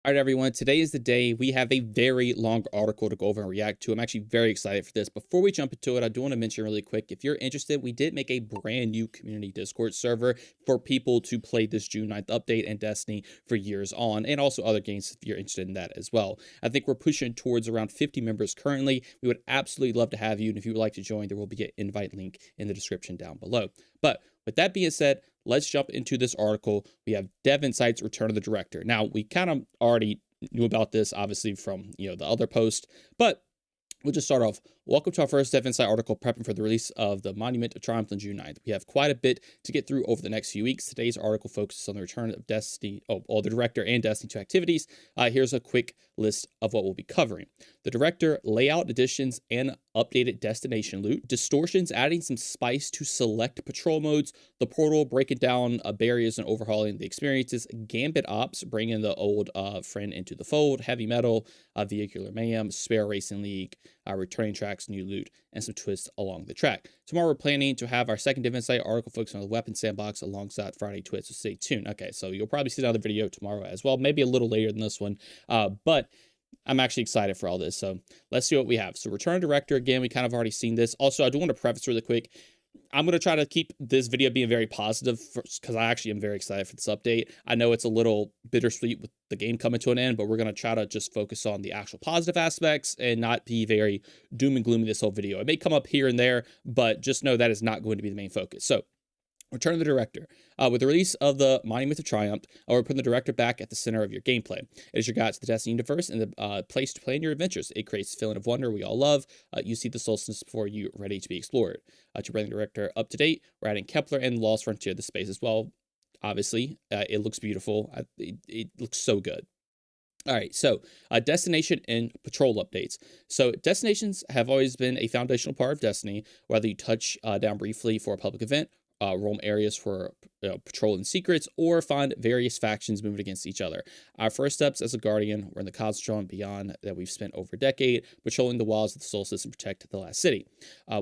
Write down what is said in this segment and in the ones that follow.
All right, everyone. Today is the day. We have a very long article to go over and react to. I'm actually very excited for this. Before we jump into it, I do want to mention really quick, if you're interested, we did make a brand new community Discord server for people to play this June 9th update and Destiny for years on, and also other games if you're interested in that as well. I think we're pushing towards around 50 members currently. We would absolutely love to have you. And if you would like to join, there will be an invite link in the description down below. But with that being said, let's jump into this article. We have Dev Insights Return of the Director. Now, we kind of already knew about this, obviously, from the other post, but we'll just start off. Welcome to our first Dev Insight article prepping for the release of the Monument of Triumph on June 9th. We have quite a bit to get through over the next few weeks. Today's article focuses on the return of Destiny, the director and Destiny 2 activities. Here's a quick list of what we'll be covering. The director, layout additions, and updated destination loot. Distortions, adding some spice to select patrol modes. The portal, breaking down barriers and overhauling the experiences. Gambit ops, bringing the old friend into the fold. Heavy metal, vehicular mayhem. Sparrow Racing League, returning tracks, new loot, and some twists along the track. Tomorrow we're planning to have our second Dev Insight article focusing on the weapon sandbox alongside Friday twists, so stay tuned. Okay, so you'll probably see another video tomorrow as well, maybe a little later than this one, but I'm actually excited for all this, so let's see what we have. So Return Director, again, we kind of already seen this. Also, I do want to preface really quick, I'm going to try to keep this video being very positive because I actually am very excited for this update. I know it's a little bittersweet with the game coming to an end, but we're going to try to just focus on the actual positive aspects and not be very doom and gloomy this whole video. It may come up here and there, but just know that is not going to be the main focus. So, Return of the Director. With the release of the Monument of Triumph, we're putting the director back at the center of your gameplay. It is your guide to the Destiny universe and the place to plan your adventures. It creates a feeling of wonder we all love. You see the solstice before you ready to be explored. To bring the director up to date, we're adding Kepler and Lost Frontier to the space as well. Obviously, it looks beautiful. It looks so good. All right, so destination and patrol updates. So destinations have always been a foundational part of Destiny, whether you touch down briefly for a public event, roam areas for patrol and secrets, or find various factions moving against each other. Our first steps as a Guardian were in the Cosmodrome and beyond that we've spent over a decade patrolling the walls of the Solstice and protect the last city.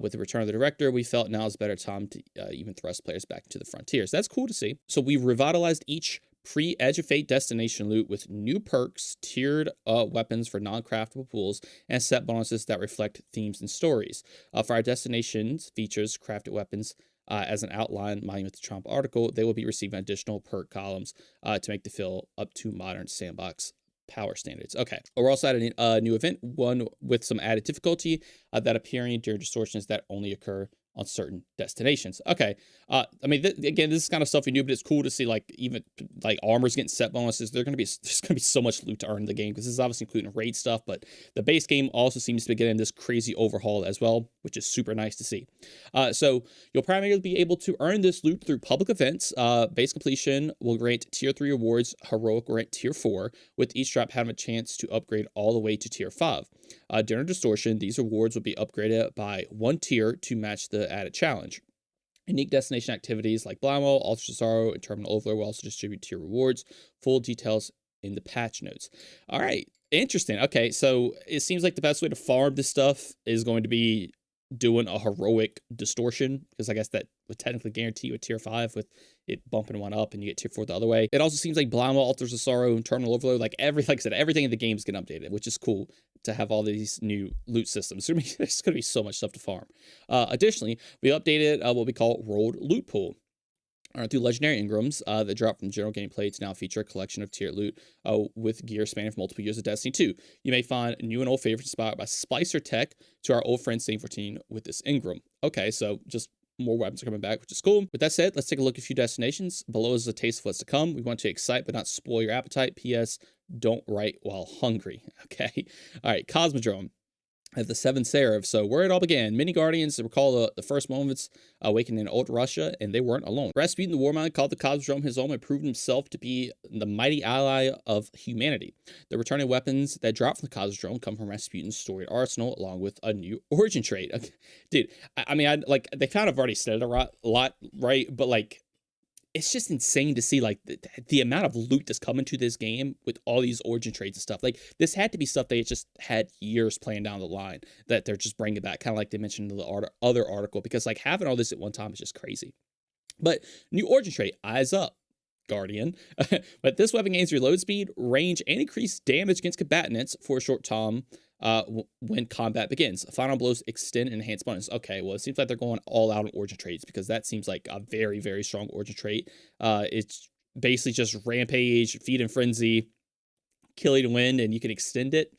With the return of the director, we felt now is a better time to even thrust players back into the frontiers. That's cool to see. So we've revitalized each pre-Edge of Fate destination loot with new perks, tiered weapons for non-craftable pools, and set bonuses that reflect themes and stories. For our destinations features crafted weapons as an outline Monument of Triumph article, they will be receiving additional perk columns to make the feel up to modern sandbox power standards. Okay, we're also adding a new event, one with some added difficulty that appearing during distortions that only occur on certain destinations. Okay, I mean, again, this is kind of stuff we knew, but it's cool to see even armors getting set bonuses. There's gonna be so much loot to earn in the game because this is obviously including raid stuff, but the base game also seems to be getting this crazy overhaul as well, which is super nice to see. So you'll primarily be able to earn this loot through public events. Base completion will grant tier 3 awards, heroic will grant tier 4, with each drop having a chance to upgrade all the way to tier 5. During distortion, these awards will be upgraded by 1 tier to match the added challenge. Unique destination activities like Blindwall, Altar Sorrow, and Terminal Overlord will also distribute tier rewards. Full details in the patch notes. All right, interesting. Okay, so it seems like the best way to farm this stuff is going to be doing a heroic distortion, because I guess that would technically guarantee you a tier 5 with it bumping one up and you get tier 4 the other way. It also seems like Blindwall, Altars of Sorrow, and Terminal Overload, like I said, everything in the game is getting updated, which is cool to have all these new loot systems. There's going to be so much stuff to farm. Additionally, we updated what we call Rolled Loot Pool. Through legendary Ingrams that drop from general gameplay to now feature a collection of tiered loot with gear spanning for multiple years of Destiny 2. You may find new and old favorites inspired by Splicer Tech to our old friend Stain 14 with this Ingram. Okay, so just more weapons are coming back, which is cool. With that said, let's take a look at a few destinations. Below is a taste of what's to come. We want to excite but not spoil your appetite. P.S. Don't write while hungry. Okay. All right, Cosmodrome. At the Seven Seraph. So where it all began, many Guardians recall the first moments awakening in old Russia, and they weren't alone. Rasputin the Warmind called the Cosmodrome his home and proved himself to be the mighty ally of humanity. The returning weapons that drop from the Cosmodrome come from Rasputin's storied arsenal, along with a new origin trait. Okay. Dude, I mean, they kind of already said it a lot, right? But it's just insane to see the amount of loot that's coming to this game with all these origin traits and stuff. Like, this had to be stuff they just had years playing down the line that they're just bringing back, kind of like they mentioned in the other article, because having all this at one time is just crazy. But new origin trait, Eyes Up. Guardian. But this weapon gains reload speed, range, and increased damage against combatants for a short time when combat begins. Final blows extend and enhance bonus. Okay, well, it seems like they're going all out on origin traits, because that seems like a very, very strong origin trait. It's basically just rampage, feed and frenzy, killing to win, and you can extend it.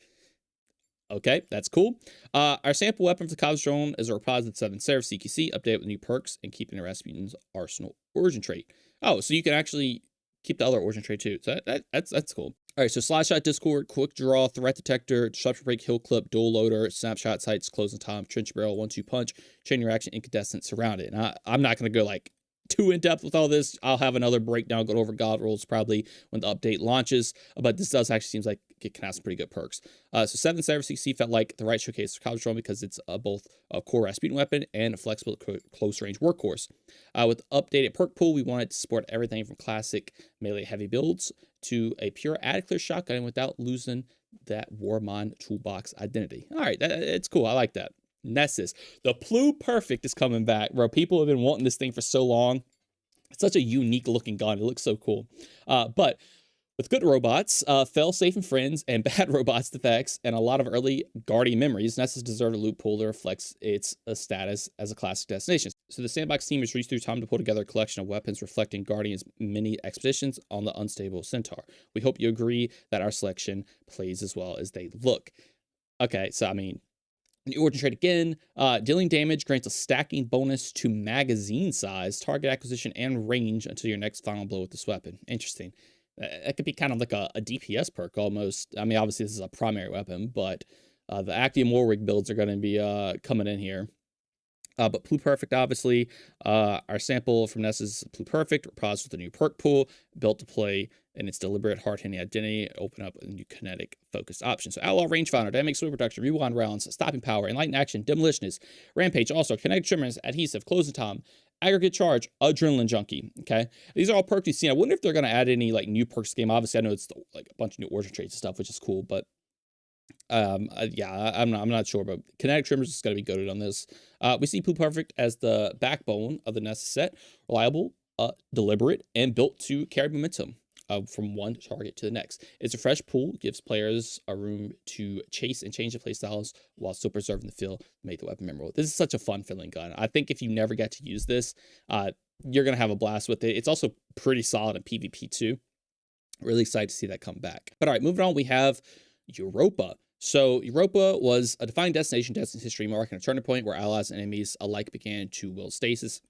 Okay, that's cool. Our sample weapon for the Cosmos Drone is a Repository 7 Seraph CQC, updated with new perks and keeping the Rasputin's arsenal origin trait. Oh, so you can actually keep the other origin trait too. So that's cool. All right, so Slide Shot, Discord, Quick Draw, Threat Detector, Disruption Break, Hill Clip, Dual Loader, Snapshot Sights, Closing Time, Trench Barrel, 1-2 Punch, Chain Reaction, Incandescent, Surrounded. And I'm not going to go like too in depth with all this. I'll have another breakdown, go over God rolls probably when the update launches, but this does actually seems like it can have some pretty good perks. So 7 Seraph CC felt like the right showcase for Cosmos Drone because it's both a core Rasputin weapon and a flexible close range workhorse. With updated perk pool, we wanted to support everything from classic melee heavy builds to a pure add clear shotgun without losing that Warmind toolbox identity. All right, it's cool. I like that. Nessus, the Plu Perfect is coming back, bro. People have been wanting this thing for so long. It's such a unique looking gun. It looks so cool. But with good robots, fail-safe and friends, and bad robots defects, and a lot of early Guardian memories, Nessus deserved a loot pool that reflects its status as a classic destination. So the Sandbox team has reached through time to pull together a collection of weapons reflecting Guardian's mini expeditions on the unstable Centaur. We hope you agree that our selection plays as well as they look. Okay, so I mean, the origin trait again, dealing damage grants a stacking bonus to magazine size, target acquisition, and range until your next final blow with this weapon. Interesting. That could be kind of like a DPS perk almost. I mean, obviously this is a primary weapon, but the Actium Warwick builds are going to be coming in here. But Plu Perfect, obviously, our sample from Nessus is Plu Perfect, reposed with a new perk pool, built to play in its deliberate, hard-hitting identity, open up a new kinetic focused option. So Outlaw Rangefinder, Dynamic Swing Reduction, Rewind Rounds, Stopping Power, Enlightened Action, Demolitionist, Rampage, also Kinetic Tremors, Adhesive, Closing Time, Aggregate Charge, Adrenaline Junkie. Okay, these are all perks you've seen. I wonder if they're going to add any like new perks to the game. Obviously, I know it's like a bunch of new origin traits and stuff, which is cool, but yeah, I'm not sure, but Kinetic Tremors is going to be goated on this. We see Plu Perfect as the backbone of the Nessus set, reliable, deliberate, and built to carry momentum from one target to the next. It's a fresh pool, gives players a room to chase and change the playstyles while still preserving the feel to make the weapon memorable. This is such a fun feeling gun. I think if you never get to use this, you're going to have a blast with it. It's also pretty solid in PvP too. Really excited to see that come back. But all right, moving on, we have Europa. So Europa was a defining destination, Destiny's history, marking a turning point where allies and enemies alike began to wield stasis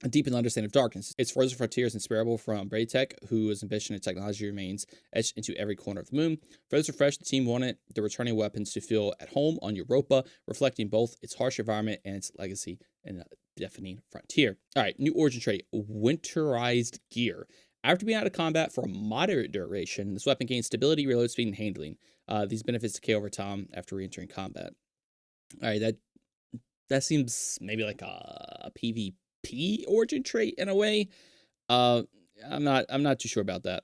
and deepen the understanding of darkness. Its frozen frontier is inspirable from Braytech, whose ambition and technology remains etched into every corner of the moon. Further refreshed, the team wanted the returning weapons to feel at home on Europa, reflecting both its harsh environment and its legacy in a deafening frontier. All right, new origin trait, Winterized Gear. After being out of combat for a moderate duration, this weapon gains stability, reload speed, and handling. These benefits decay over time after re-entering combat. All right, that seems maybe like a PvP origin trait in a way. I'm not too sure about that.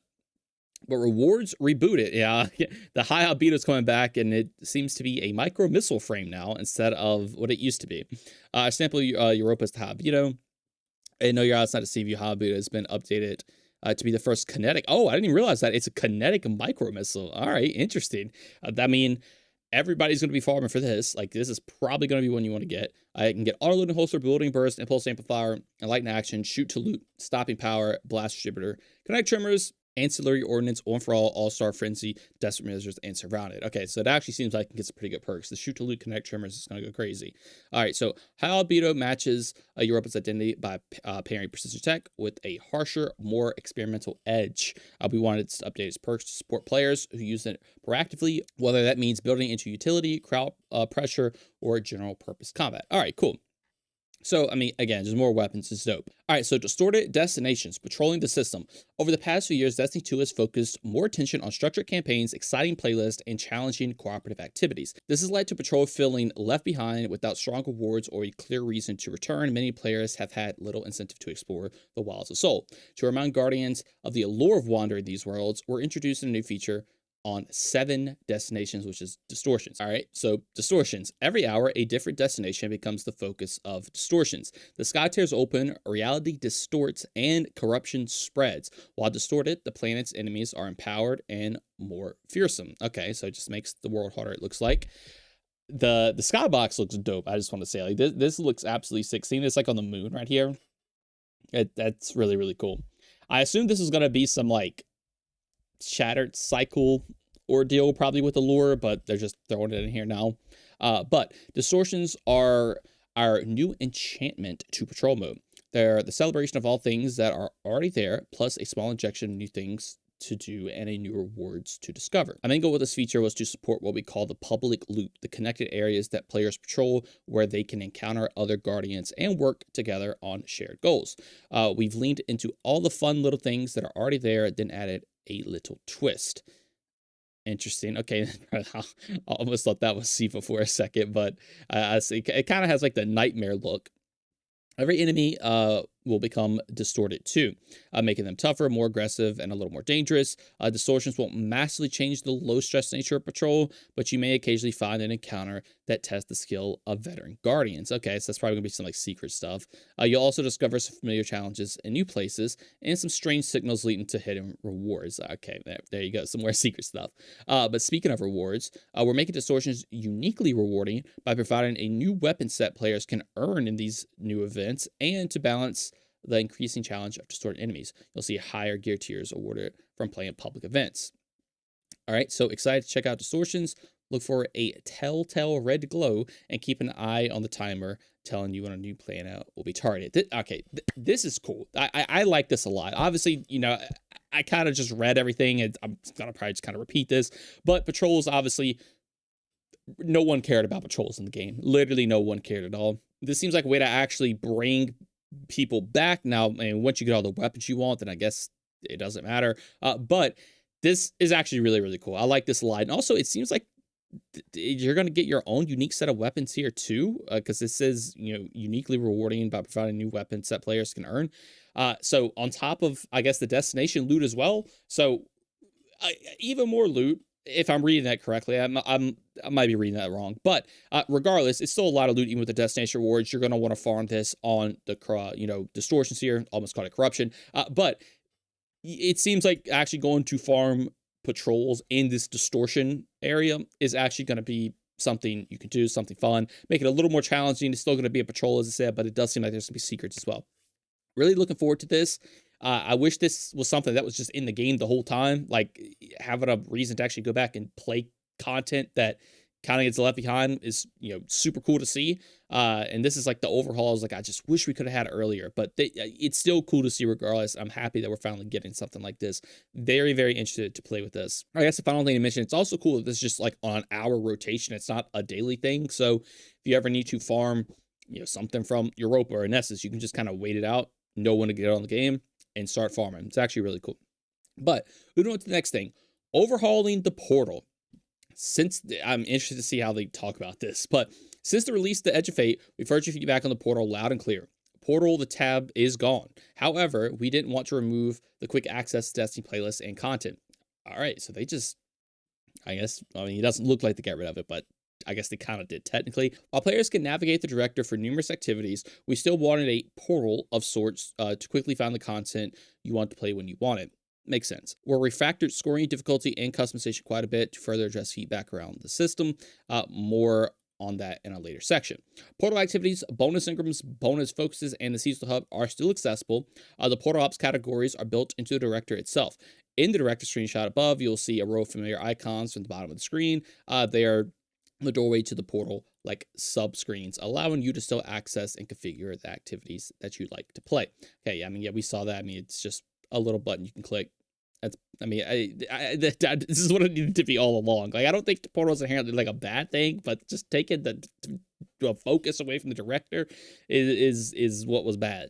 But rewards rebooted. Yeah, the high albedo is coming back, and it seems to be a micro missile frame now instead of what it used to be. Sample Europa's high albedo. I know your odds not to see if high albedo has been updated to be the first kinetic. Oh, I didn't even realize that. It's a kinetic micro missile. All right, interesting. I mean, everybody's going to be farming for this. Like, this is probably going to be one you want to get. I can get auto load and holster, building burst, impulse amplifier, enlightened action, shoot to loot, stopping power, blast distributor, kinetic tremors, ancillary ordnance, on for all-star frenzy, desperate measures, and surrounded. Okay, so it actually seems like it can get some pretty good perks. The shoot to loot, kinetic tremors is going to go crazy. All right, so high albedo matches Europa's identity by pairing precision tech with a harsher, more experimental edge. We wanted to update its perks to support players who use it proactively, whether that means building into utility, crowd pressure, or general purpose combat. All right, cool. So, I mean, again, just more weapons is dope. All right, so distorted destinations, patrolling the system. Over the past few years, Destiny 2 has focused more attention on structured campaigns, exciting playlists, and challenging cooperative activities. This has led to patrol feeling left behind without strong rewards or a clear reason to return. Many players have had little incentive to explore the wilds of Soul. To remind Guardians of the allure of wandering these worlds, we're introducing a new feature, on 7 destinations, which is distortions. All right, so distortions. Every hour, a different destination becomes the focus of distortions. The sky tears open, reality distorts, and corruption spreads. While distorted, the planet's enemies are empowered and more fearsome. Okay, so it just makes the world harder, it looks like. The skybox looks dope. I just want to say, like, this looks absolutely sick. Seeing this like on the moon right here, that's really, really cool. I assume this is gonna be some like shattered cycle ordeal probably with the lure, but they're just throwing it in here now. But distortions are our new enchantment to patrol mode. They're the celebration of all things that are already there, plus a small injection of new things to do and a new rewards to discover. My main goal with this feature was to support what we call the public loop, the connected areas that players patrol where they can encounter other guardians and work together on shared goals. We've leaned into all the fun little things that are already there, then added a little twist. Interesting. Okay, I almost thought that was Siva for a second, but I see it kind of has like the nightmare look. Every enemy will become distorted too, making them tougher, more aggressive, and a little more dangerous. Distortions won't massively change the low-stress nature of patrol, but you may occasionally find an encounter that tests the skill of veteran guardians. Okay, so that's probably going to be some like secret stuff. You'll also discover some familiar challenges in new places and some strange signals leading to hidden rewards. Okay, there you go, some more secret stuff. But speaking of rewards, we're making distortions uniquely rewarding by providing a new weapon set players can earn in these new events, and to balance the increasing challenge of distorted enemies. You'll see higher gear tiers awarded from playing public events. All right, so excited to check out distortions. Look for a telltale red glow and keep an eye on the timer telling you when a new planet will be targeted. This is cool. I like this a lot. Obviously, you know, I kind of just read everything, and I'm gonna probably just kind of repeat this, but patrols, obviously, no one cared about patrols in the game. Literally no one cared at all. This seems like a way to actually bring people back. Now, I mean, once you get all the weapons you want, then I guess it doesn't matter. But this is actually really, really cool. I like this a lot. And also, it seems like you're going to get your own unique set of weapons here too, because this is, you know, uniquely rewarding by providing new weapons that players can earn. So on top of, I guess, the destination loot as well. So even more loot. If I'm reading that correctly, I might be reading that wrong, but regardless, it's still a lot of loot. Even with the destination rewards, you're going to want to farm this on the distortions here. Almost called it corruption, but it seems like actually going to farm patrols in this distortion area is actually going to be something you can do, something fun, make it a little more challenging. It's still going to be a patrol, as I said, but it does seem like there's going to be secrets as well. Really looking forward to this. I wish this was something that was just in the game the whole time, like having a reason to actually go back and play content that kind of gets left behind is, you know, super cool to see. And this is like the overhauls. Like, I just wish we could have had it earlier, but it's still cool to see regardless. I'm happy that we're finally getting something like this. Very, very interested to play with this. I guess the final thing to mention, it's also cool that this is just like on an hour rotation. It's not a daily thing. So if you ever need to farm, you know, something from Europa or Nessus, you can just kind of wait it out, know when to get on the game, and start farming. It's actually really cool. But moving on to the next thing, overhauling the portal. Since I'm interested to see how they talk about this, but since the release of the Edge of Fate, we've heard your feedback on the portal loud and clear. Portal, the tab, is gone. However, we didn't want to remove the quick access to Destiny playlist and content. All right, so they just, I guess, I mean, it doesn't look like they got rid of it, but I guess they kind of did technically. While players can navigate the director for numerous activities, we still wanted a portal of sorts to quickly find the content you want to play when you want it. Makes sense. We're refactored scoring difficulty and customization quite a bit to further address feedback around the system. More on that in a later section. Portal activities, bonus incomes, bonus focuses, and the seasonal hub are still accessible. The portal ops categories are built into the director itself. In the director screenshot above, you'll see a row of familiar icons from the bottom of the screen. They are the doorway to the portal, like sub screens, allowing you to still access and configure the activities that you'd like to play. Okay, I mean, yeah, we saw that. I mean, it's just a little button you can click. That's, I mean, this is what it needed to be all along. Like, I don't think the portal is inherently like a bad thing, but just taking the focus away from the director is what was bad.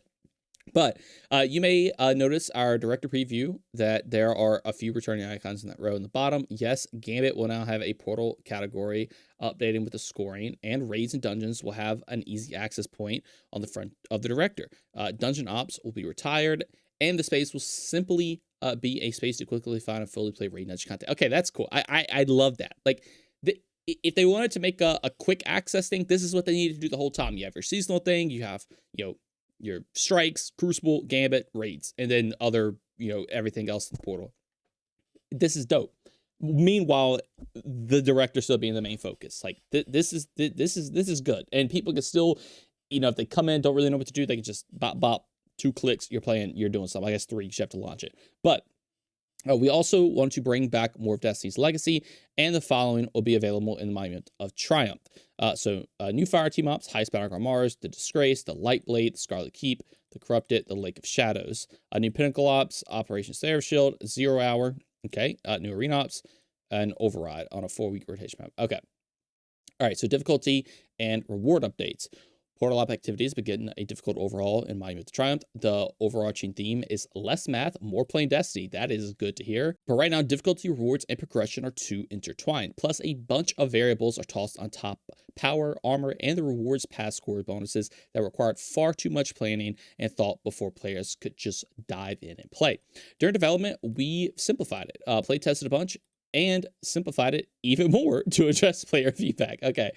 But you may notice our director preview that there are a few returning icons in that row in the bottom. Yes, Gambit will now have a portal category updating with the scoring, and raids and dungeons will have an easy access point on the front of the director. Dungeon ops will be retired, and the space will simply be a space to quickly find and fully play Raid Nudge content. Okay, that's cool. I love that. Like, if they wanted to make a quick access thing, this is what they needed to do the whole time. You have your seasonal thing, you have, your strikes, Crucible, Gambit, raids, and then other, everything else in the portal. This is dope. Meanwhile, the director still being the main focus. Like, this is good, and people can still, if they come in, don't really know what to do, they can just bop, 2 clicks, you're doing something. I guess 3, you have to launch it. But we also want to bring back more of Destiny's Legacy, and the following will be available in the Monument of Triumph. New fire team ops: Highest Battleground Mars, the Disgrace, the Lightblade, the Scarlet Keep, the Corrupted, the Lake of Shadows. New Pinnacle ops: Operation Slayer Shield, 0 Hour, okay, new Arena ops, and Override on a 4-week rotation map. Okay. All right, so difficulty and reward updates. Portal op activities begin a difficult overhaul in Monument to Triumph. The overarching theme is less math, more playing Destiny. That is good to hear. But right now, difficulty, rewards, and progression are too intertwined. Plus, a bunch of variables are tossed on top: power, armor, and the rewards pass score bonuses that required far too much planning and thought before players could just dive in and play. During development, we simplified it, play tested a bunch, and simplified it even more to address player feedback. Okay,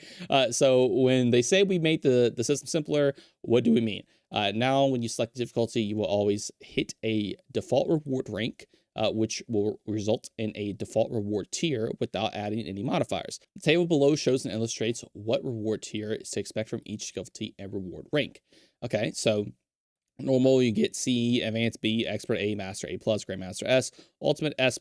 so when they say we made the system simpler, what do we mean? Now, when you select difficulty, you will always hit a default reward rank, which will result in a default reward tier without adding any modifiers. The table below shows and illustrates what reward tier is to expect from each difficulty and reward rank. Okay, so normal, you get C, Advanced B, Expert A, Master A+, Grandmaster S, Ultimate S+.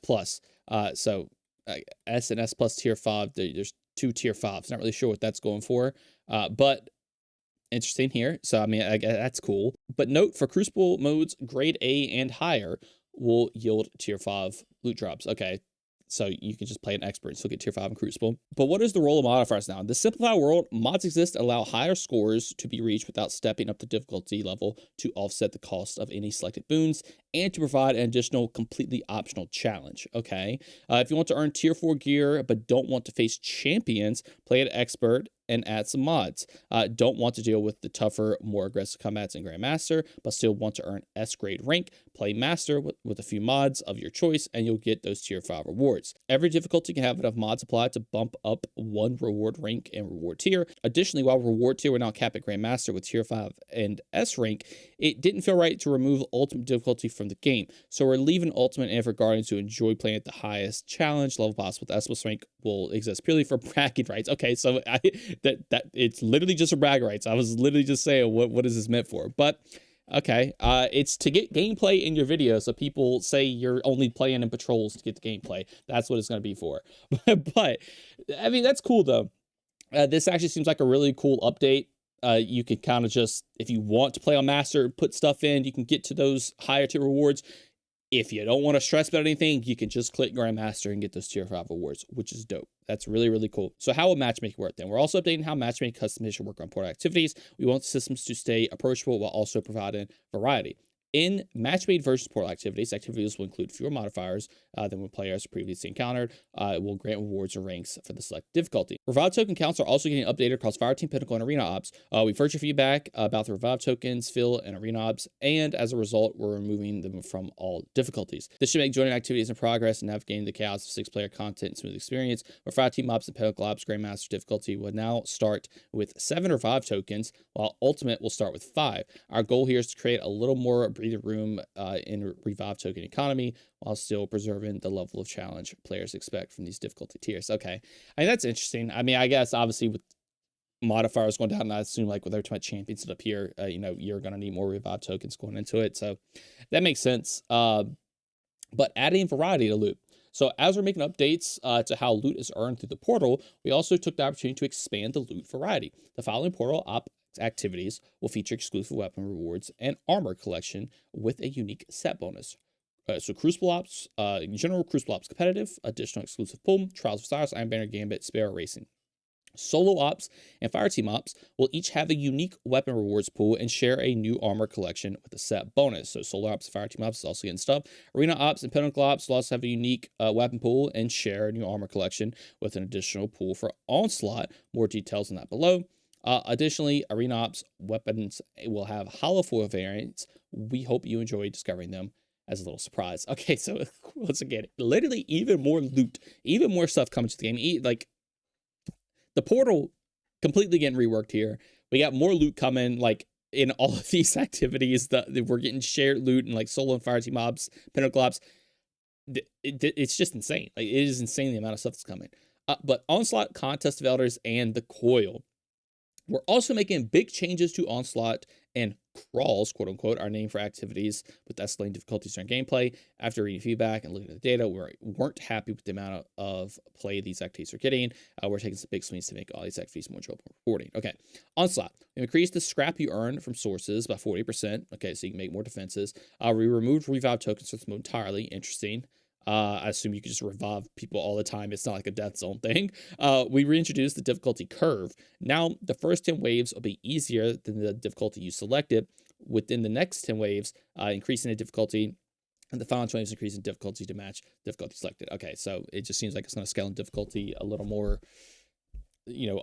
S and S plus tier 5, there's 2 tier 5s. Not really sure what that's going for, but interesting here. So, I mean, that's cool. But note, for Crucible modes, grade A and higher will yield tier 5 loot drops. Okay, so you can just play an expert and still get tier 5 in Crucible. But what is the role of modifiers now? In the simplified world, mods exist to allow higher scores to be reached without stepping up the difficulty level to offset the cost of any selected boons, and to provide an additional completely optional challenge. Okay, if you want to earn tier 4 gear but don't want to face champions, play an expert and add some mods. Don't want to deal with the tougher, more aggressive combats in Grandmaster, but still want to earn S grade rank, play Master with a few mods of your choice, and you'll get those tier 5 rewards. Every difficulty can have enough mods applied to bump up 1 reward rank and reward tier. Additionally, while reward tier were now capped at Grandmaster with tier 5 and S rank, it didn't feel right to remove ultimate difficulty from the game. So we're leaving ultimate and for Guardians who enjoy playing at the highest challenge level possible with S+ rank will exist purely for bragging rights. Okay, so that it's literally just for bragging rights. I was literally just saying what is this meant for? But okay, it's to get gameplay in your video, so people say you're only playing in patrols to get the gameplay. That's what it's going to be for. But I mean, that's cool though. This actually seems like a really cool update. You can kind of just, if you want to play on Master, put stuff in, you can get to those higher tier rewards. If you don't want to stress about anything, you can just click Grandmaster and get those tier 5 rewards, which is dope. That's really, really cool. So how will matchmaking work then? We're also updating how matchmaking customization work on portal activities. We want the systems to stay approachable while also providing variety. In match-made versus portal activities will include fewer modifiers than when players previously encountered. It will grant rewards or ranks for the selected difficulty. Revive token counts are also getting updated across Fireteam, Pinnacle, and Arena Ops. We've heard your feedback about the Revive tokens, Fill, and Arena Ops, and as a result, we're removing them from all difficulties. This should make joining activities in progress and navigating the chaos of 6-player content and smooth experience. For Fireteam Ops and Pinnacle Ops, Grandmaster difficulty will now start with 7 Revive tokens, while Ultimate will start with 5. Our goal here is to create a little more breathing room in Revive token economy while still preserving the level of challenge players expect from these difficulty tiers. Okay, I mean, that's interesting. I mean, I guess obviously with modifiers going down, I assume like with every time a champion set up here, you're going to need more Revive tokens going into it. So that makes sense. But adding variety to loot. So as we're making updates to how loot is earned through the portal, we also took the opportunity to expand the loot variety. The following portal op activities will feature exclusive weapon rewards and armor collection with a unique set bonus. So Crucible Ops, General Crucible Ops Competitive, additional exclusive pull, Trials of Osiris, Iron Banner, Gambit, Sparrow Racing. Solo Ops and Fireteam Ops will each have a unique weapon rewards pool and share a new armor collection with a set bonus. So Solo Ops and Fireteam Ops is also getting stuff. Arena Ops and Pinnacle Ops will also have a unique weapon pool and share a new armor collection with an additional pool for Onslaught. More details on that below. Additionally, Arena Ops weapons will have hollow foil variants We hope you enjoy discovering them as a little surprise. Okay, so once again, literally even more loot, even more stuff coming to the game. Like, the portal completely getting reworked here. We got more loot coming, like, in all of these activities that we're getting shared loot and like solo and fire team mobs, pinnacle ops. It's just insane. Like, it is insane the amount of stuff that's coming. But Onslaught, Contest of Elders, and the Coil. We're also making big changes to Onslaught and Crawls, quote unquote, our name for activities with escalating difficulties during gameplay. After reading feedback and looking at the data, we weren't happy with the amount of play these activities are getting. We're taking some big swings to make all these activities more enjoyable reporting. Okay, Onslaught. We increased the scrap you earn from sources by 40%. Okay, so you can make more defenses. We removed revive tokens from this mode entirely. Interesting. I assume you can just revive people all the time. It's not like a death zone thing. We reintroduced the difficulty curve. Now, the first 10 waves will be easier than the difficulty you selected. Within the next 10 waves, increasing the difficulty, and the final 20 waves increasing difficulty to match difficulty selected. Okay, so it just seems like it's going to scale in difficulty a little more,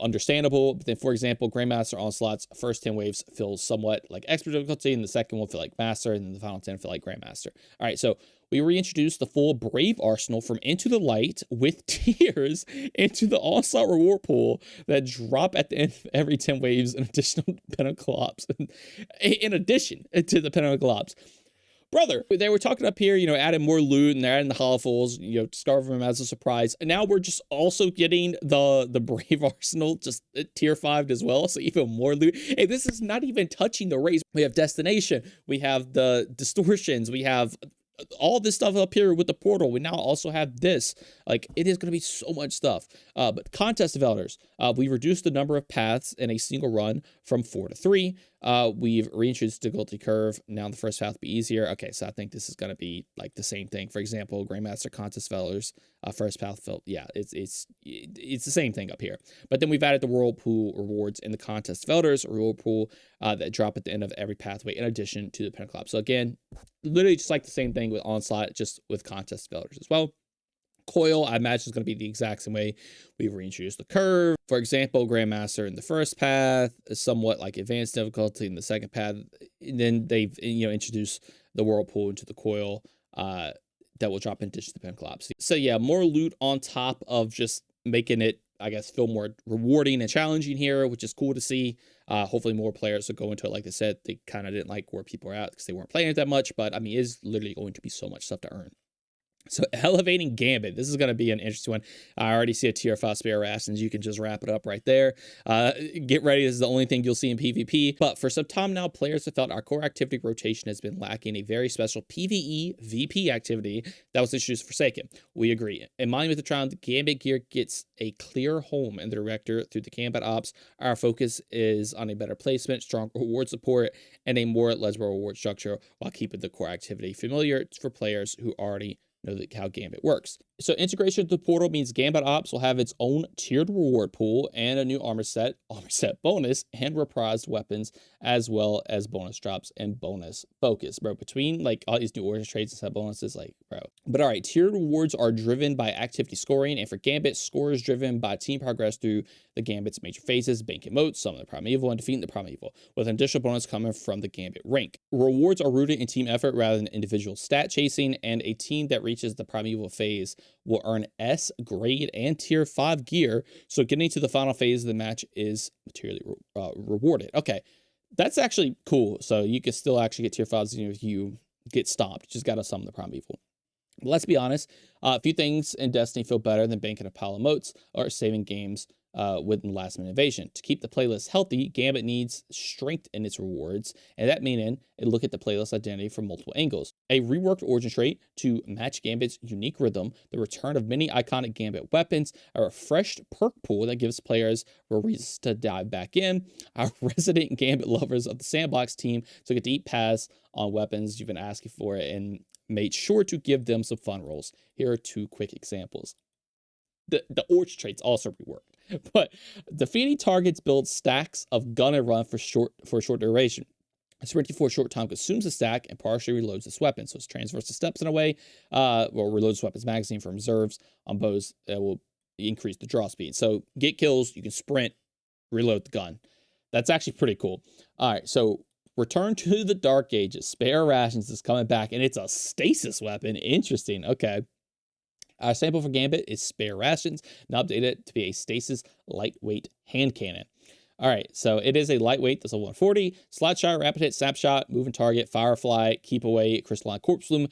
understandable. But then, for example, Grandmaster Onslaught's first 10 waves feel somewhat like expert difficulty, and the second one feel like master, and then the final 10 feel like Grandmaster. All right, so we reintroduced the full Brave Arsenal from Into the Light with tiers into the Onslaught reward pool that drop at the end of every 10 waves an additional pinnacle ops. In addition to the pinnacle ops. Brother, they were talking up here, adding more loot, and they're adding the hollow-fulls, discovering them as a surprise. And now we're just also getting the Brave Arsenal just tier 5'd as well, so even more loot. Hey, this is not even touching the race. We have Destination, we have the Distortions, we have all this stuff up here with the portal. We now also have this. Like, it is going to be so much stuff. But Contest of Elders, we reduced the number of paths in a single run from 4 to 3. We've reintroduced difficulty curve. Now the first path will be easier. Okay, so I think this is going to be like the same thing. For example, Grandmaster Contest of Elders, first path felt, yeah, it's the same thing up here. But then we've added the Whirlpool rewards in the Contest of Elders, a Whirlpool that drop at the end of every pathway in addition to the Pinnacle Ops. So again, literally just like the same thing with Onslaught, just with Contest of Elders as well. Coil, I imagine, is going to be the exact same way. We've reintroduced the curve. For example, Grandmaster in the first path is somewhat like advanced difficulty in the second path. And then they've introduced the Whirlpool into the Coil that will drop into the Pinnacle Ops. So yeah, more loot on top of just making it, I guess, feel more rewarding and challenging here, which is cool to see. Hopefully more players will go into it. Like I said, they kind of didn't like where people are at because they weren't playing it that much. But I mean, it is literally going to be so much stuff to earn. So elevating Gambit, this is going to be an interesting one. I already see a tier 5 Sparrow Rations. You can just wrap it up right there. Get ready. This is the only thing you'll see in PvP. But for some time now, players have felt our core activity rotation has been lacking a very special PvE VP activity that was introduced for Forsaken. We agree. In line with the trial, the Gambit gear gets a clear home in the Director through the Gambit Ops. Our focus is on a better placement, strong reward support, and a more legible reward structure while keeping the core activity familiar for players who already know how Gambit works. So integration to the portal means Gambit Ops will have its own tiered reward pool and a new armor set bonus, and reprised weapons, as well as bonus drops and bonus focus, bro. Between like all these new origin traits and set bonuses, like, bro. But all right, tiered rewards are driven by activity scoring, and for Gambit, score is driven by team progress through the Gambit's major phases, bank motes, summon the Primeval, and defeating the Primeval, with an additional bonus coming from the Gambit rank. Rewards are rooted in team effort rather than individual stat chasing, and a team that reaches the Primeval phase will earn S grade and tier 5 gear, so getting to the final phase of the match is materially rewarded. Okay, that's actually cool. So you can still actually get tier 5s if you get stomped. You just gotta summon the Primeval. But let's be honest, a few things in Destiny feel better than banking a pile of motes or saving games with last minute invasion. To keep the playlist healthy, Gambit needs strength in its rewards, and that meaning it look at the playlist identity from multiple angles. A reworked origin trait to match Gambit's unique rhythm, the return of many iconic Gambit weapons, a refreshed perk pool that gives players reasons to dive back in, our resident Gambit lovers of the Sandbox team to get to eat paths on weapons you've been asking for, and made sure to give them some fun rolls. Here are 2 quick examples. The origin traits also reworked, but defeating targets builds stacks of gun and run for a short duration. Sprinting for a short time consumes a stack and partially reloads this weapon, so it's transfers to steps in a way, or reloads weapons magazine from reserves on bows that will increase the draw speed. So get kills, you can sprint, reload the gun. That's actually pretty cool. All right, so Return to the Dark Ages. Spare Rations is coming back, and it's a stasis weapon. Interesting. Okay. Our sample for Gambit is Spare Rations, now updated to be a stasis lightweight hand cannon. All right, so it is a lightweight, that's a 140, slot shot, rapid hit, snapshot, moving target, firefly, keep away, crystalline corpse bloom,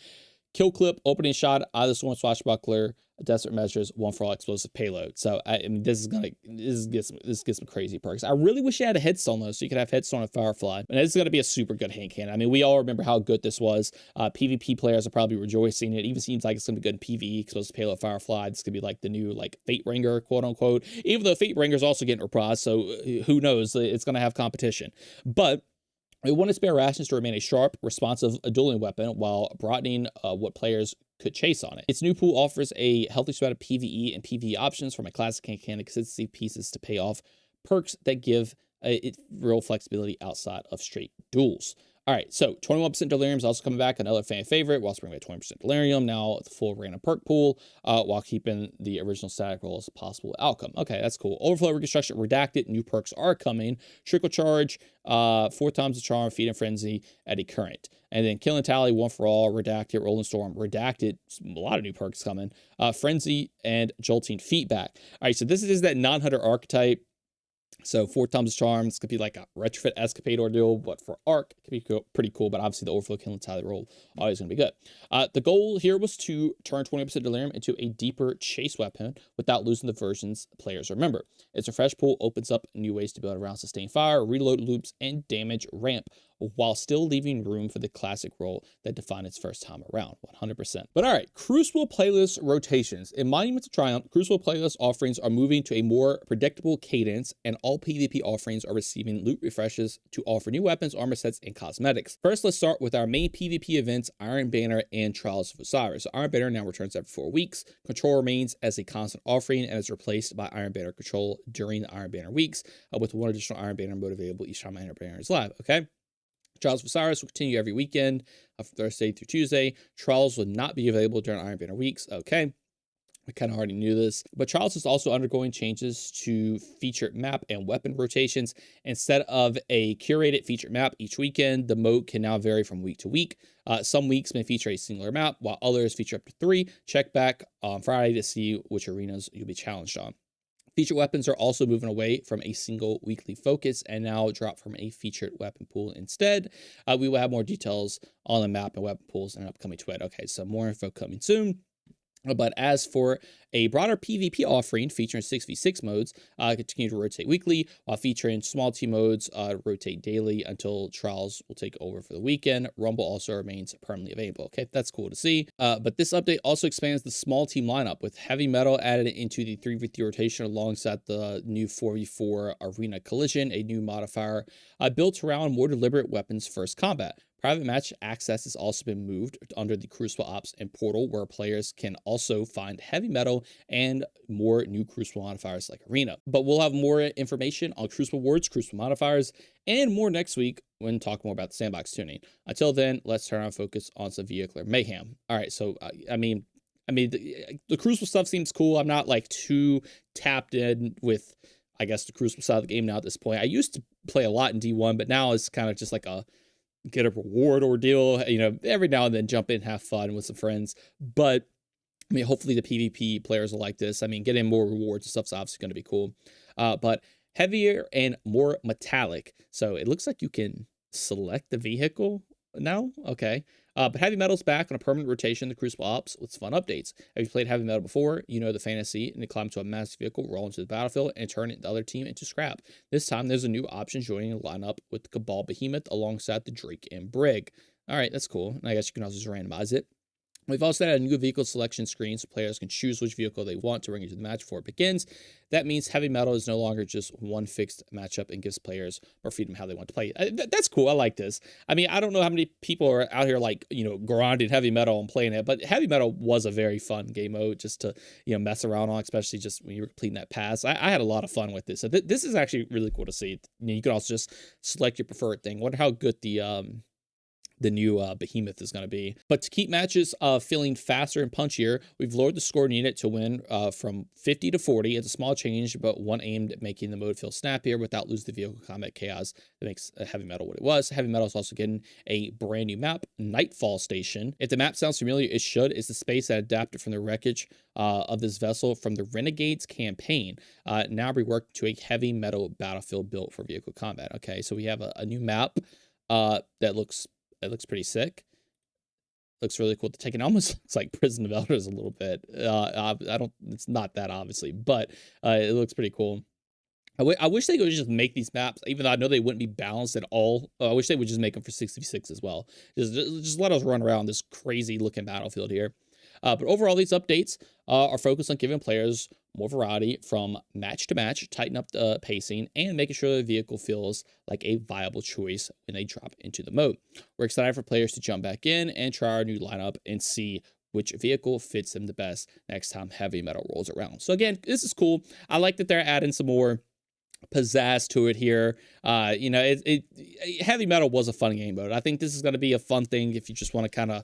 kill clip, opening shot, either swarm swashbuckler, desperate measures, one for all explosive payload. So I mean, this gets some crazy perks. I really wish you had a headstone though, so you could have headstone and firefly. And this is gonna be a super good hand cannon. I mean, we all remember how good this was. PvP players are probably rejoicing. It even seems like it's gonna be good in PvE, explosive payload, firefly. This could be like the new like Fate Ringer, quote unquote. Even though Fate Ringer is also getting reprised, so who knows? It's gonna have competition, but we wanted Spare Rations to remain a sharp, responsive dueling weapon while broadening what players could chase on it. Its new pool offers a healthy spread of PvE and PvE options from a classic hand cannon consistency pieces to pay off perks that give it real flexibility outside of straight duels. All right, so 21% Delirium is also coming back, another fan favorite, while bringing back 20% Delirium, now the full random perk pool, while keeping the original static roll as a possible outcome. Okay, that's cool. Overflow, Reconstruction, Redacted, new perks are coming. Trickle Charge, 4 times the Charm, Feed and Frenzy, Eddy Current. And then Kill and Tally, One for All, Redacted, Rolling Storm, Redacted, a lot of new perks coming. Frenzy, and Jolting Feedback. All right, so this is that non-hunter archetype. So 4 times charms could be like a retrofit escapade ordeal, but for arc it could be cool, pretty cool. But obviously the overflow kill and tally roll always gonna be good. The goal here was to turn 20% delirium into a deeper chase weapon without losing the versions players remember. Its refresh pool opens up new ways to build around sustained fire, reload loops, and damage ramp, while still leaving room for the classic role that defined its first time around, 100%. But all right, Crucible playlist rotations. In Monument to Triumph, Crucible playlist offerings are moving to a more predictable cadence, and all PvP offerings are receiving loot refreshes to offer new weapons, armor sets, and cosmetics. First, let's start with our main PvP events, Iron Banner and Trials of Osiris. So Iron Banner now returns every 4 weeks. Control remains as a constant offering and is replaced by Iron Banner Control during the Iron Banner weeks, with 1 additional Iron Banner mode available each time Iron Banner is live, okay? Trials of Osiris will continue every weekend from Thursday through Tuesday. Trials will not be available during Iron Banner weeks. Okay. I kind of already knew this, but Trials is also undergoing changes to featured map and weapon rotations. Instead of a curated featured map each weekend, the mode can now vary from week to week. Some weeks may feature a singular map, while others feature up to 3. Check back on Friday to see which arenas you'll be challenged on. Featured weapons are also moving away from a single weekly focus and now drop from a featured weapon pool instead. We will have more details on the map and weapon pools in an upcoming tweet. Okay, so more info coming soon. But as for a broader PvP offering featuring 6v6 modes, continue to rotate weekly, while featuring small team modes rotate daily until Trials will take over for the weekend. Rumble also remains permanently available. Okay, that's cool to see. But this update also expands the small team lineup with heavy metal added into the 3v3 rotation alongside the new 4v4 arena collision, a new modifier built around more deliberate weapons first combat. Private match access has also been moved under the Crucible Ops and Portal, where players can also find heavy metal and more new Crucible modifiers like Arena. But we'll have more information on Crucible Awards, Crucible modifiers, and more next week when talk more about the sandbox tuning. Until then, let's turn our focus on some vehicular mayhem. All right, so I mean, the Crucible stuff seems cool. I'm not like too tapped in with, I guess, the Crucible side of the game now at this point. I used to play a lot in D1, but now it's kind of just like a get a reward ordeal, you know, every now and then jump in, have fun with some friends. But I mean, hopefully the PvP players will like this. I mean, getting more rewards and stuff's obviously going to be cool. But heavier and more metallic. So it looks like you can select the vehicle now. Okay. But heavy metal's back on a permanent rotation, the Crucible Ops, with fun updates. If you played heavy metal before, you know the fantasy and to climb to a massive vehicle, roll into the battlefield, and turn the other team into scrap. This time, there's a new option joining the lineup with the Cabal Behemoth alongside the Drake and Brig. All right, that's cool. And I guess you can also just randomize it. We've also added a new vehicle selection screen so players can choose which vehicle they want to bring into the match before it begins. That means heavy metal is no longer just one fixed matchup and gives players more freedom how they want to play. That's cool. I like this. I mean, I don't know how many people are out here like, you know, grinding heavy metal and playing it, but heavy metal was a very fun game mode just to, you know, mess around on, especially just when you were completing that pass. I had a lot of fun with this. So this is actually really cool to see. You can also just select your preferred thing. Wonder how good the the new behemoth is going to be. But to keep matches feeling faster and punchier, we've lowered the score needed to win from 50 to 40. It's a small change, but one aimed at making the mode feel snappier without losing the vehicle combat chaos that makes Heavy Metal what it was. Heavy Metal is also getting a brand new map, Nightfall Station. If the map sounds familiar, it should. It's the space that adapted from the wreckage of this vessel from the Renegades campaign, now reworked to a Heavy Metal battlefield built for vehicle combat. Okay, so we have a new map that looks pretty sick. Looks really cool to take. It almost looks like Prison of Elders a little bit. I don't. It's not that obviously, but it looks pretty cool. I wish they could just make these maps, even though I know they wouldn't be balanced at all. I wish they would just make them for 6v6 as well. Just let us run around this crazy looking battlefield here. But overall, these updates are focused on giving players more variety from match to match, tighten up the pacing, and making sure the vehicle feels like a viable choice when they drop into the mode. We're excited for players to jump back in and try our new lineup and see which vehicle fits them the best next time Heavy Metal rolls around. So again, this is cool. I like that they're adding some more pizzazz to it here. You know, Heavy Metal was a fun game mode. I think this is going to be a fun thing if you just want to kind of,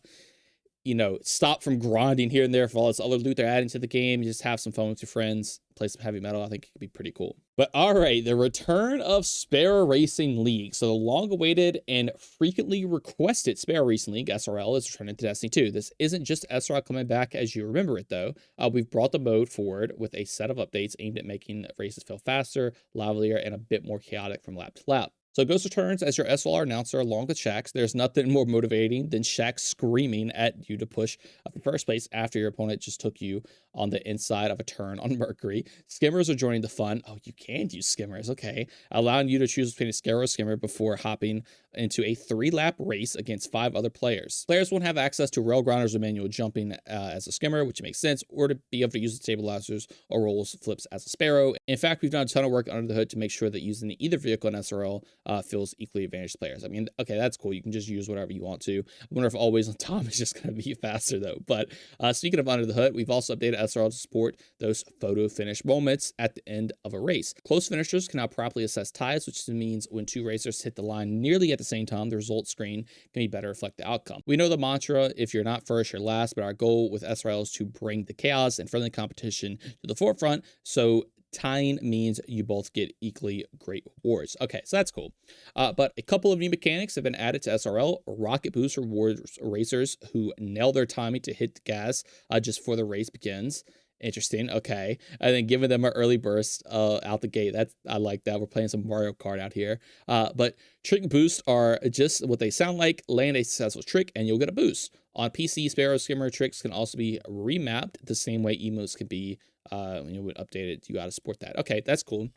you know, stop from grinding here and there for all this other loot they're adding to the game. You just have some fun with your friends, play some Heavy Metal. I think it could be pretty cool. But all right, the return of Sparrow Racing League. So the long-awaited and frequently requested Sparrow Racing League, SRL, is returning to Destiny 2. This isn't just SRL coming back as you remember it, though. We've brought the mode forward with a set of updates aimed at making races feel faster, livelier, and a bit more chaotic from lap to lap. So Ghost returns as your SLR announcer along with Shaxx. There's nothing more motivating than Shaxx screaming at you to push up in first place after your opponent just took you on the inside of a turn on Mercury. Skimmers are joining the fun. Oh, you can use skimmers, okay. Allowing you to choose between a Sparrow or skimmer before hopping into a 3-lap race against 5 other players. Players won't have access to rail grinders or manual jumping as a skimmer, which makes sense, or to be able to use the stabilizers or rolls flips as a Sparrow. In fact, we've done a ton of work under the hood to make sure that using either vehicle in SRL feels equally advantaged to players. I mean, okay, that's cool. You can just use whatever you want to. I wonder if Always on Tom is just going to be faster though. But speaking of under the hood, we've also updated SRL to support those photo finish moments at the end of a race. Close finishers can now properly assess ties, which means when 2 racers hit the line nearly at the same time, the results screen can be better reflect the outcome. We know the mantra, if you're not first, you're last, but our goal with SRL is to bring the chaos and friendly competition to the forefront. So tying means you both get equally great rewards. Okay, so that's cool. But a couple of new mechanics have been added to SRL. Rocket Boost rewards racers who nail their timing to hit the gas just before the race begins. Interesting. Okay. And then giving them an early burst out the gate. I like that. We're playing some Mario Kart out here. But trick boosts are just what they sound like. Land a successful trick and you'll get a boost. On PC, Sparrow skimmer tricks can also be remapped the same way emotes can be when you would update it. You got to support that. Okay, that's cool.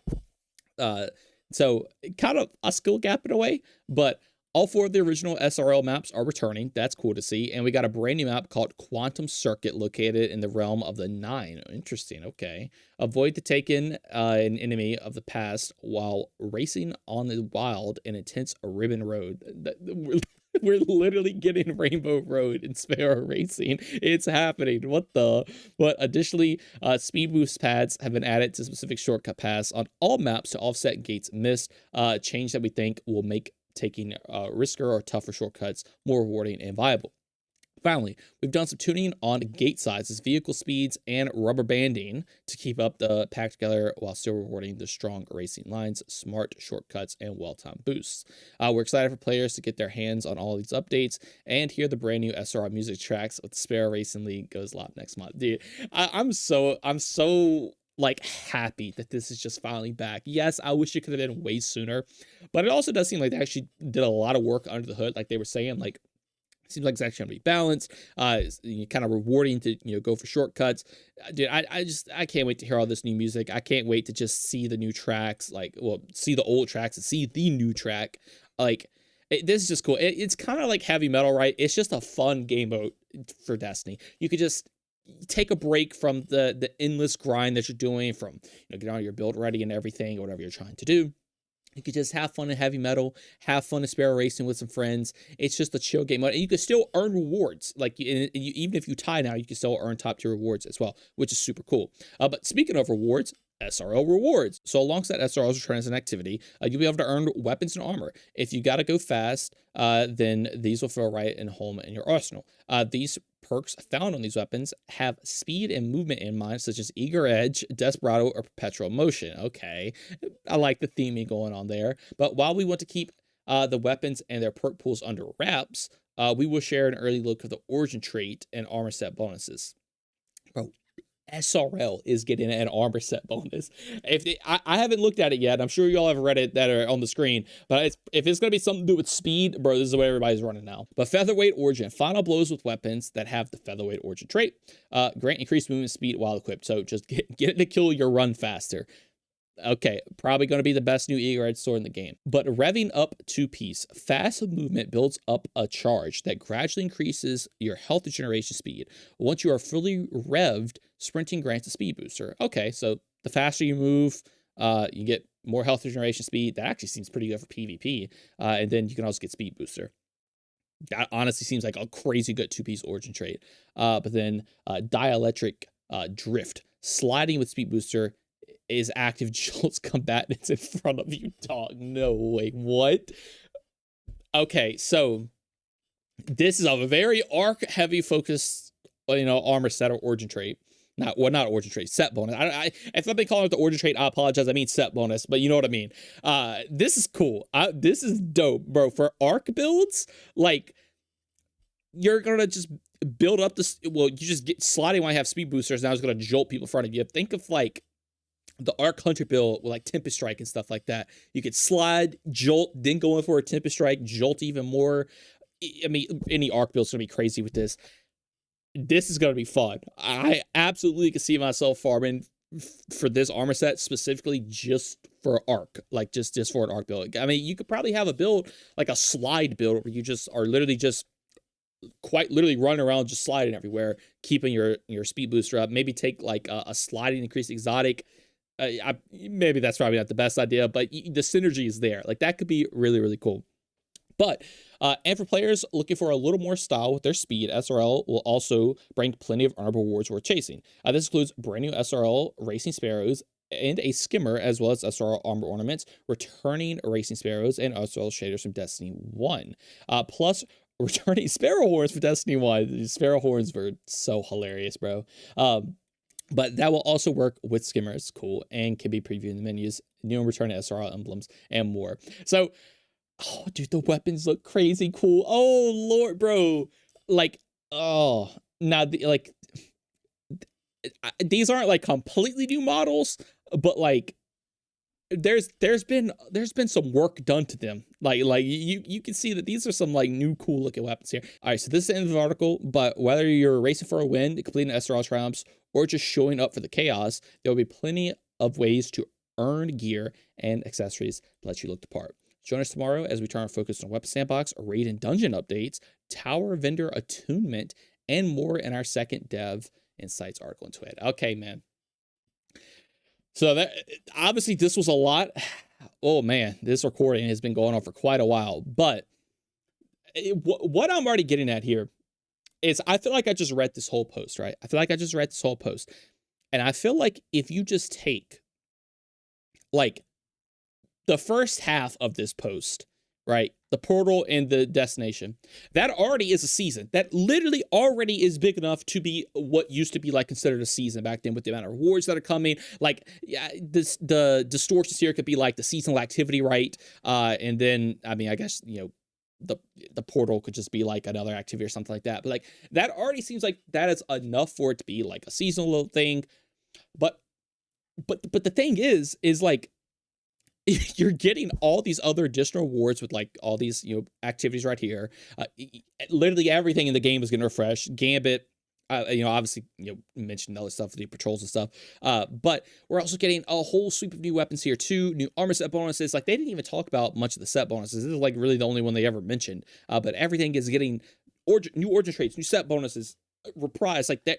So kind of a skill gap in a way, but all 4 of the original SRL maps are returning. That's cool to see. And we got a brand new map called Quantum Circuit located in the realm of the 9. Interesting. Okay. Avoid the taken an enemy of the past while racing on the wild and intense ribbon road. We're literally getting Rainbow Road in Sparrow Racing. It's happening. What? Additionally, speed boost pads have been added to specific shortcut paths on all maps to offset gates missed. Change that we think will make taking riskier or tougher shortcuts more rewarding and viable. Finally, we've done some tuning on gate sizes, vehicle speeds, and rubber banding to keep up the pack together while still rewarding the strong racing lines, smart shortcuts, and well-timed boosts. We're excited for players to get their hands on all these updates and hear the brand new SRR music tracks with the Sparrow Racing League goes live next month. Dude, I'm so like happy that this is just finally back. Yes, I wish it could have been way sooner, but it also does seem like they actually did a lot of work under the hood, like they were saying, like seems like it's actually gonna be balanced. Kind of rewarding to go for shortcuts. Dude, I can't wait to hear all this new music. I can't wait to just see the new tracks, see the old tracks and see the new track. This is just cool. It's kind of like Heavy Metal, right? It's just a fun game mode for Destiny. You could just take a break from the endless grind that you're doing, from getting all your build ready and everything, or whatever you're trying to do. You could just have fun in Heavy Metal, have fun in Sparrow Racing with some friends. It's just a chill game mode, and you can still earn rewards. Even if you tie now, you can still earn top tier rewards as well, which is super cool. But speaking of rewards, SRL rewards. So alongside SRL's returns and activity, you'll be able to earn weapons and armor. If you gotta go fast, then these will feel right and home in your arsenal. These perks found on these weapons have speed and movement in mind, such as Eager Edge, Desperado, or Perpetual Motion. Okay, I like the theming going on there. But while we want to keep the weapons and their perk pools under wraps, we will share an early look of the origin trait and armor set bonuses. Bro, SRL is getting an armor set bonus. I haven't looked at it yet. I'm sure y'all have read it that are on the screen, but if it's going to be something to do with speed, bro, this is the way everybody's running now. But Featherweight Origin, final blows with weapons that have the Featherweight Origin trait. Grant increased movement speed while equipped. So just get it to kill your run faster. Okay, probably going to be the best new Eager Edge sword in the game. But revving up 2-piece, fast movement builds up a charge that gradually increases your health regeneration speed. Once you are fully revved, sprinting grants a speed booster. Okay, so the faster you move, you get more health regeneration speed. That actually seems pretty good for PvP. And then you can also get speed booster. That honestly seems like a crazy good 2-piece origin trait. But then dielectric drift, sliding with speed booster, is active jolts combatants in front of you, dog. No way. What? Okay, so this is a very arc heavy focused, armor set or origin trait. Not origin trait, set bonus. If I've been calling it the origin trait, I apologize. I mean set bonus, but you know what I mean. This is cool. This is dope, bro. For arc builds, like, you're gonna just build up this. Well, you just get sliding when I have speed boosters. Now it's gonna jolt people in front of you. Think of like the Arc Hunter build with like Tempest Strike and stuff like that. You could slide, jolt, then go in for a Tempest Strike, jolt even more. I mean, any Arc build's gonna be crazy with this. This is gonna be fun. I absolutely can see myself farming for this armor set specifically just for Arc, like just for an Arc build. I mean, you could probably have a build like a slide build where you just are literally just quite literally running around just sliding everywhere, keeping your speed booster up. Maybe take like a sliding increased exotic. Maybe that's probably not the best idea, but the synergy is there. Like, that could be really, really cool. But, and for players looking for a little more style with their speed, SRL will also bring plenty of armor rewards worth chasing. This includes brand new SRL Racing Sparrows and a skimmer, as well as SRL armor ornaments, returning Racing Sparrows and SRL shaders from Destiny 1. Plus, returning Sparrow horns for Destiny 1. These Sparrow horns were so hilarious, bro. But that will also work with skimmers, cool, and can be previewed in the menus, new and returning SRL emblems, and more. So, oh, dude, the weapons look crazy cool. Oh, Lord, bro. Like, oh, now, these aren't, like, completely new models, but, like, there's been some work done to them. Like you can see that these are some like new cool looking weapons here. All right, so this is the end of the article, but whether you're racing for a win, completing SRL triumphs, or just showing up for the chaos, there will be plenty of ways to earn gear and accessories to let you look the part. Join us tomorrow as we turn our focus on Weapon Sandbox, raid and dungeon updates, tower vendor attunement, and more in our second Dev Insights article into it. Okay, man. So that obviously this was a lot. Oh man, this recording has been going on for quite a while. But what I'm already getting at here is I feel like I just read this whole post, right? I feel like I just read this whole post. And I feel like if you just take like the first half of this post, right? The portal and the destination, that already is a season. That literally already is big enough to be what used to be like considered a season back then with the amount of rewards that are coming. Like, yeah, the distortions here could be like the seasonal activity, right? And then, I mean, I guess, the portal could just be like another activity or something like that. But like, that already seems like that is enough for it to be like a seasonal thing. But the thing is like, you're getting all these other additional rewards with like all these, activities right here. Literally everything in the game is getting refreshed. Gambit, obviously, mentioned other stuff, the patrols and stuff. But we're also getting a whole sweep of new weapons here too. New armor set bonuses. Like, they didn't even talk about much of the set bonuses. This is like really the only one they ever mentioned. But everything is getting new origin traits, new set bonuses, reprise. Like that,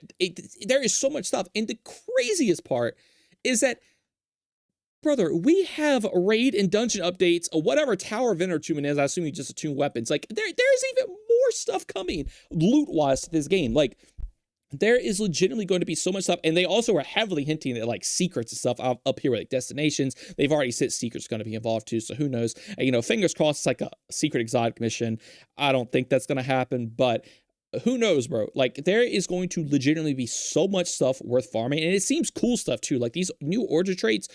there is so much stuff. And the craziest part is that, brother, we have raid and dungeon updates, or whatever tower vendor attunement is. I assume you just attune weapons. Like, there's even more stuff coming loot-wise to this game. Like, there is legitimately going to be so much stuff. And they also are heavily hinting at like secrets and stuff up here, like destinations. They've already said secrets going to be involved too. So who knows? And, you know, fingers crossed it's like a secret exotic mission. I don't think that's going to happen, but who knows, bro? Like, there is going to legitimately be so much stuff worth farming. And it seems cool stuff too. Like, these new order traits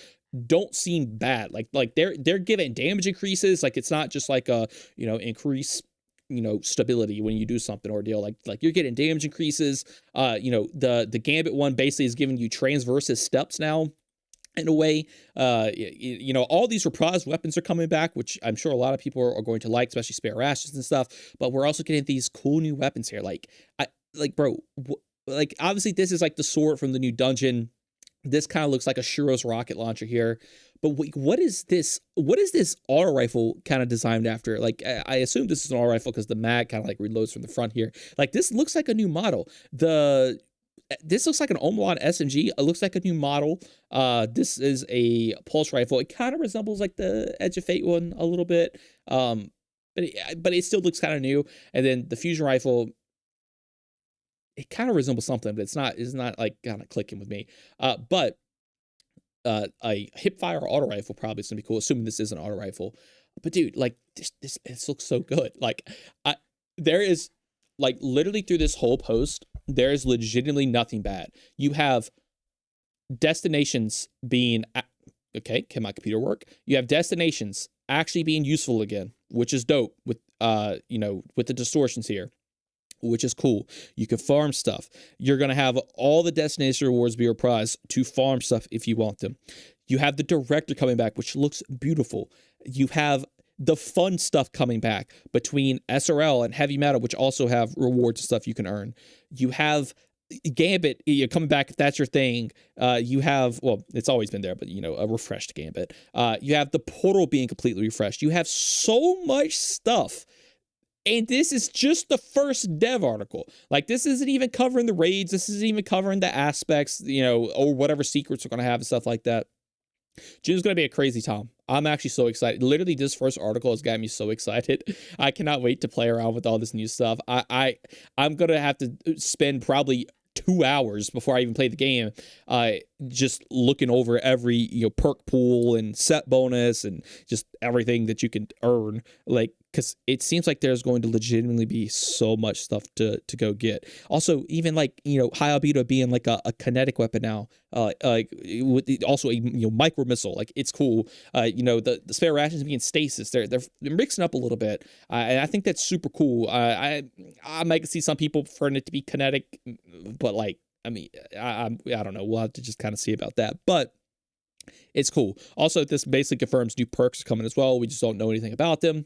don't seem bad. Like they're giving damage increases. Like, it's not just like a, you know, increase, you know, stability when you do something ordeal. Like you're getting damage increases. You know, the Gambit one basically is giving you transversus steps now, in a way. You know, all these reprised weapons are coming back, which I'm sure a lot of people are going to like, especially Sparrow ashes and stuff. But we're also getting these cool new weapons here. Bro, like, obviously this is like the sword from the new dungeon. This kind of looks like a Shiro's rocket launcher here. But what is this? What is this auto rifle kind of designed after? Like, I assume this is an auto rifle because the mag kind of like reloads from the front here. Like, this looks like a new model. This looks like an Omelon SMG. It looks like a new model. This is a pulse rifle. It kind of resembles like the Edge of Fate one a little bit. But it still looks kind of new. And then the fusion rifle, it kind of resembles something, but it's not like kind of clicking with me. But a hipfire auto rifle probably is gonna be cool, assuming this is an auto rifle. But dude, like, this looks so good. Like, there is, like, literally through this whole post, there is legitimately nothing bad. You have destinations being okay, can my computer work? You have destinations actually being useful again, which is dope, with you know, with the distortions here, which is cool. You can farm stuff. You're going to have all the destination rewards be reprised to farm stuff if you want them. You have the director coming back, which looks beautiful. You have the fun stuff coming back between SRL and Heavy Metal, which also have rewards and stuff you can earn. You have Gambit coming back if that's your thing. You have, well, it's always been there, but, you know, a refreshed Gambit. You have the Portal being completely refreshed. You have so much stuff. And this is just the first dev article. Like, this isn't even covering the raids. This isn't even covering the aspects, you know, or whatever secrets we're going to have and stuff like that. June's going to be a crazy time. I'm actually so excited. Literally, this first article has got me so excited. I cannot wait to play around with all this new stuff. I'm going to have to spend probably 2 hours before I even play the game, just looking over every, you know, perk pool and set bonus and just everything that you can earn. Like, because it seems like there's going to legitimately be so much stuff to go get. Also, even like, you know, high albedo being like a kinetic weapon now, like with also a, you know, micro missile. Like, it's cool. You know, the Sparrow rations being stasis. They're mixing up a little bit, and I think that's super cool. I might see some people preferring it to be kinetic, but like, I mean, I don't know. We'll have to just kind of see about that, but it's cool. Also, this basically confirms new perks are coming as well. We just don't know anything about them.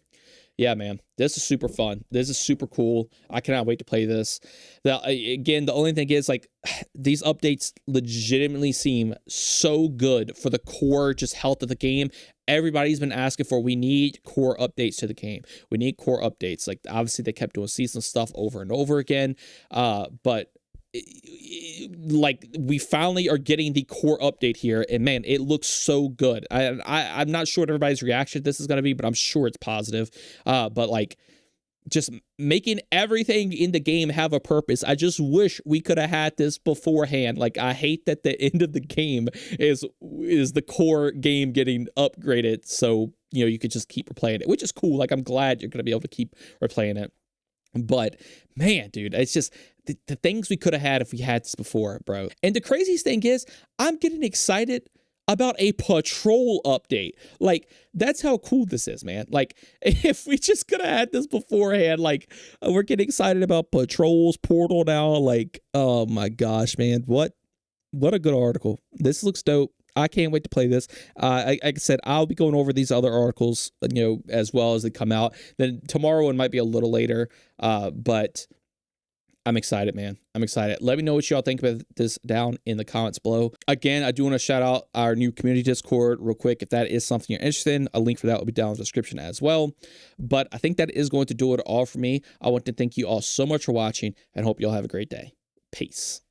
Yeah, man, this is super fun. This is super cool. I cannot wait to play this. Again, the only thing is, like, these updates legitimately seem so good for the core just health of the game. Everybody's been asking for, we need core updates to the game. We need core updates. Like, obviously, they kept doing seasonal stuff over and over again, but like, we finally are getting the core update here, and man, it looks so good. I'm not sure what everybody's reaction to this is going to be, but I'm sure it's positive. But like, just making everything in the game have a purpose. I just wish we could have had this beforehand. Like, I hate that the end of the game is the core game getting upgraded, so, you know, you could just keep replaying it, which is cool. Like, I'm glad you're going to be able to keep replaying it. But man, dude, it's just the things we could have had if we had this before, bro. And the craziest thing is, I'm getting excited about a patrol update. Like, that's how cool this is, man. Like, if we just could have had this beforehand, like, we're getting excited about patrols, Portal now. Like, oh my gosh, man, what a good article. This looks dope. I can't wait to play this. Like I said, I'll be going over these other articles, you know, as well as they come out. Then tomorrow it might be a little later, but I'm excited, man. I'm excited. Let me know what y'all think about this down in the comments below. Again, I do want to shout out our new community Discord real quick. If that is something you're interested in, a link for that will be down in the description as well. But I think that is going to do it all for me. I want to thank you all so much for watching and hope you all have a great day. Peace.